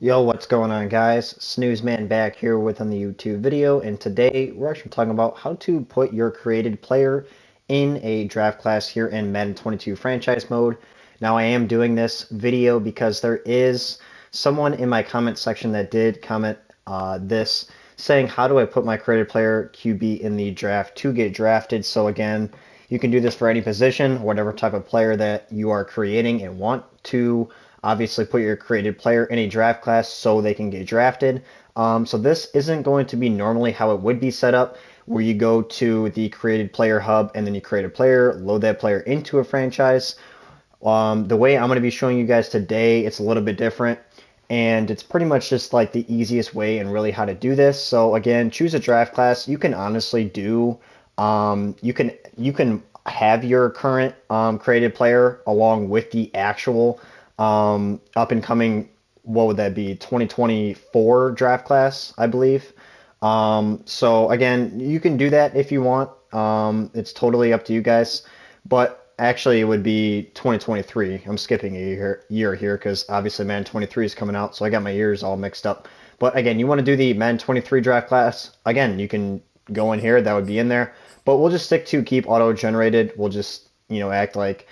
Yo, what's going on, guys? Snooze Man back here with on the YouTube video, and today we're actually talking about how to put your created player in a draft class here in Madden 22 franchise mode. Now, I am doing this video because there is someone in my comment section that did comment this saying, how do I put my created player QB in the draft to get drafted? So again, you can do this for any position, whatever type of player that you are creating and want to obviously put your created player in a draft class so they can get drafted. So this isn't going to be normally how it would be set up, where you go to the created player hub and then you create a player, load that player into a franchise. The way I'm going to be showing you guys today, it's a little bit different, and it's pretty much just like the easiest way and really how to do this. So again, choose a draft class. You can honestly do, you can have your current created player along with the actual up and coming, what would that be, 2024 draft class, I believe. So again, you can do that if you want. It's totally up to you guys. But actually, it would be 2023. I'm skipping a year here because obviously Madden 23 is coming out, so I got my years all mixed up. But again, you want to do the Madden 23 draft class. Again, you can go in here. That would be in there. But we'll just stick to keep auto-generated. We'll just, act like,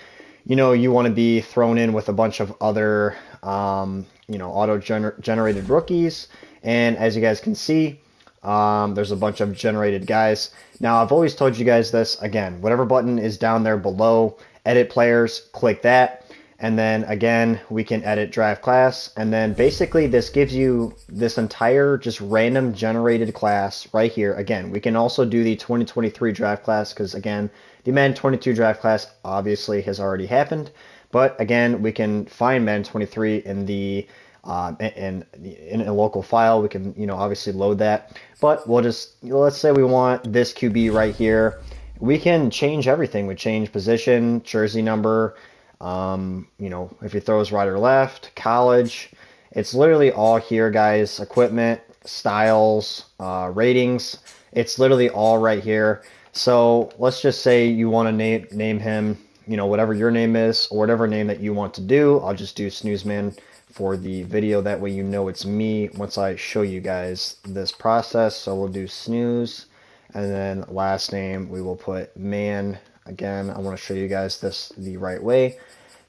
you want to be thrown in with a bunch of other, auto-generated rookies. And as you guys can see, there's a bunch of generated guys. Now, I've always told you guys this. Again, whatever button is down there below, edit players, click that. And then again, we can edit draft class. And then basically this gives you this entire just random generated class right here. Again, we can also do the 2023 draft class because again, the Madden 22 draft class obviously has already happened. But again, we can find Madden 23 in the in a local file. We can, obviously load that. But we'll just, let's say we want this QB right here. We can change everything. We change position, jersey number, if he throws right or left, college. It's literally all here, guys. Equipment, styles, ratings. It's literally all right here. So let's just say you want to name him, whatever your name is or whatever name that you want to do. I'll just do Snoozeman for the video. That way you know it's me once I show you guys this process. So we'll do Snooze, and then last name we will put Man. Again, I want to show you guys this the right way.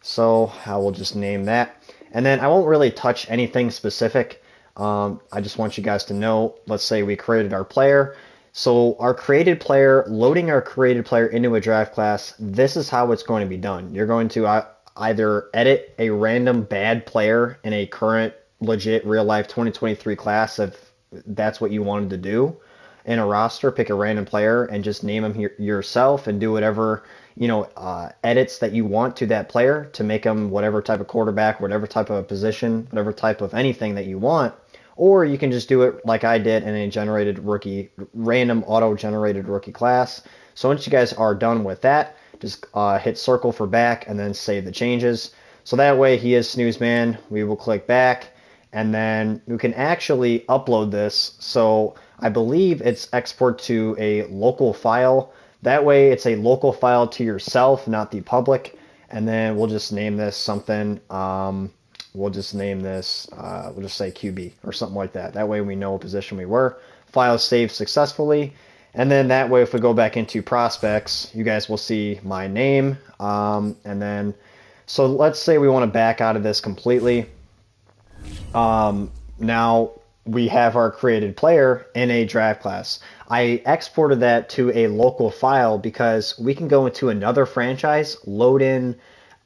So I will just name that. And then I won't really touch anything specific. I just want you guys to know, let's say we created our player. So our created player, loading our created player into a draft class, this is how it's going to be done. You're going to either edit a random bad player in a current legit real life 2023 class if that's what you wanted to do in a roster, pick a random player and just name him yourself and do whatever, edits that you want to that player to make him whatever type of quarterback, whatever type of position, whatever type of anything that you want. Or you can just do it like I did in a generated rookie, random auto-generated rookie class. So once you guys are done with that, just hit circle for back and then save the changes. So that way he is Snoozeman. We will click back and then you can actually upload this. So I believe it's export to a local file. That way it's a local file to yourself, not the public. And then we'll just name this something. We'll just name this, we'll just say QB or something like that. That way we know what position we were. File saved successfully. And then that way if we go back into prospects, you guys will see my name. And then, so let's say we want to back out of this completely. Now we have our created player in a draft class. I exported that to a local file because we can go into another franchise, load in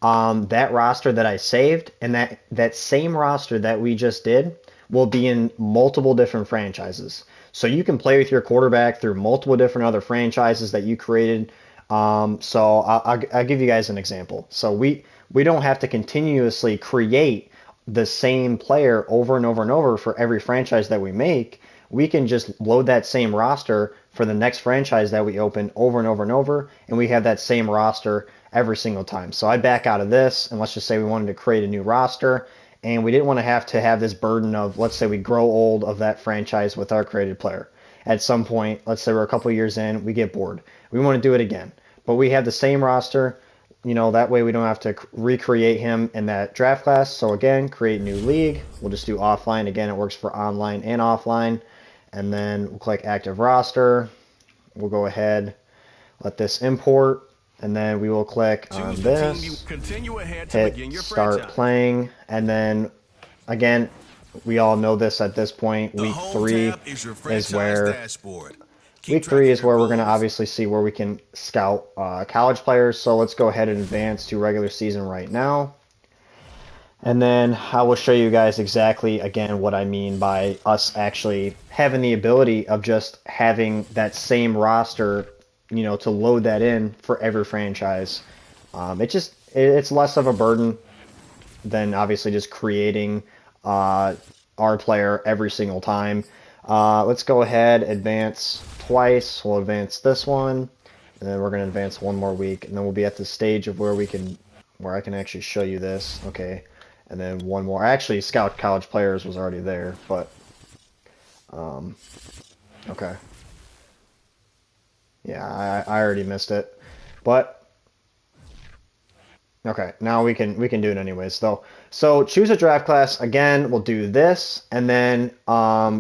that roster that I saved, and that same roster that we just did will be in multiple different franchises. So you can play with your quarterback through multiple different other franchises that you created. So I'll give you guys an example. So we don't have to continuously create the same player over and over and over for every franchise that we make. We can just load that same roster for the next franchise that we open over and over and over, and we have that same roster every single time. So I back out of this, and let's just say we wanted to create a new roster, and we didn't want to have this burden of, let's say we grow old of that franchise with our created player. At some point, let's say we're a couple years in, we get bored. We want to do it again. But we have the same roster. that way we don't have to recreate him in that draft class. So again, create new league. We'll just do offline. Again, it works for online and offline. And then we'll click active roster. We'll go ahead, let this import, and then we will click on this, hit start playing, and then again, we all know this at this point. Week three is where we're going to obviously see where we can scout college players. So let's go ahead and advance to regular season right now. And then I will show you guys exactly, again, what I mean by us actually having the ability of just having that same roster, to load that in for every franchise. It's less of a burden than obviously just creating our player every single time. Let's go ahead, advance twice. We'll advance this one, and then we're going to advance one more week, and then we'll be at the stage of where I can actually show you this. Okay, and then one more. Actually, Scout College Players was already there, but okay. Yeah, I already missed it, but okay, now we can do it anyways though. So choose a draft class. Again, we'll do this, and then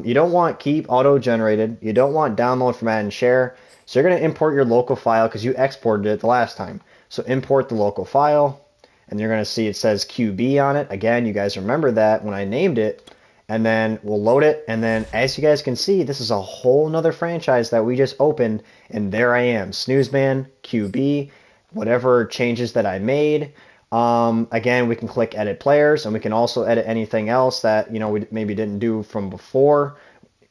you don't want keep auto generated. You don't want download from Madden share. So you're gonna import your local file because you exported it the last time. So import the local file, and you're gonna see it says QB on it. Again, you guys remember that when I named it, and then we'll load it, and then as you guys can see, this is a whole nother franchise that we just opened, and there I am, Snoozeman, QB, whatever changes that I made. Again, we can click edit players, and we can also edit anything else that we maybe didn't do from before,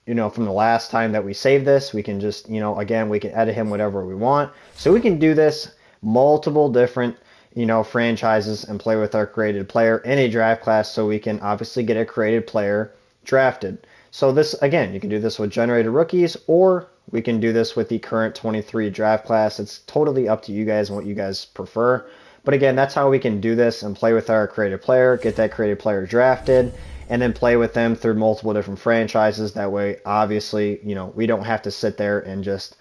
from the last time that we saved this. We can just again, we can edit him whatever we want. So we can do this multiple different franchises and play with our created player in a draft class, so we can obviously get a created player drafted. So this, again, you can do this with generated rookies, or we can do this with the current 23 draft class. It's totally up to you guys and what you guys prefer. But again, that's how we can do this and play with our created player, get that created player drafted, and then play with them through multiple different franchises. That way, obviously, we don't have to sit there and just,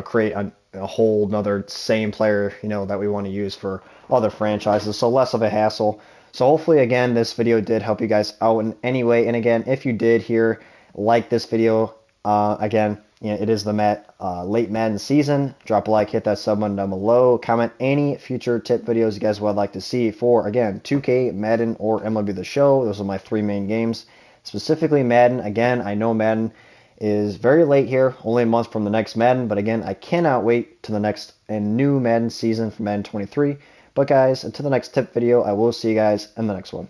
create a whole nother same player, that we want to use for other franchises. So less of a hassle. So hopefully, again, this video did help you guys out in any way. And again, if you did here, like this video, again, it is the late Madden season. Drop a like, hit that sub button down below. Comment any future tip videos you guys would like to see for, again, 2K, Madden, or MLB The Show. Those are my three main games. Specifically Madden. Again, I know Madden is very late here, only a month from the next Madden. But again, I cannot wait to the next and new Madden season for Madden 23. But guys, until the next tip video, I will see you guys in the next one.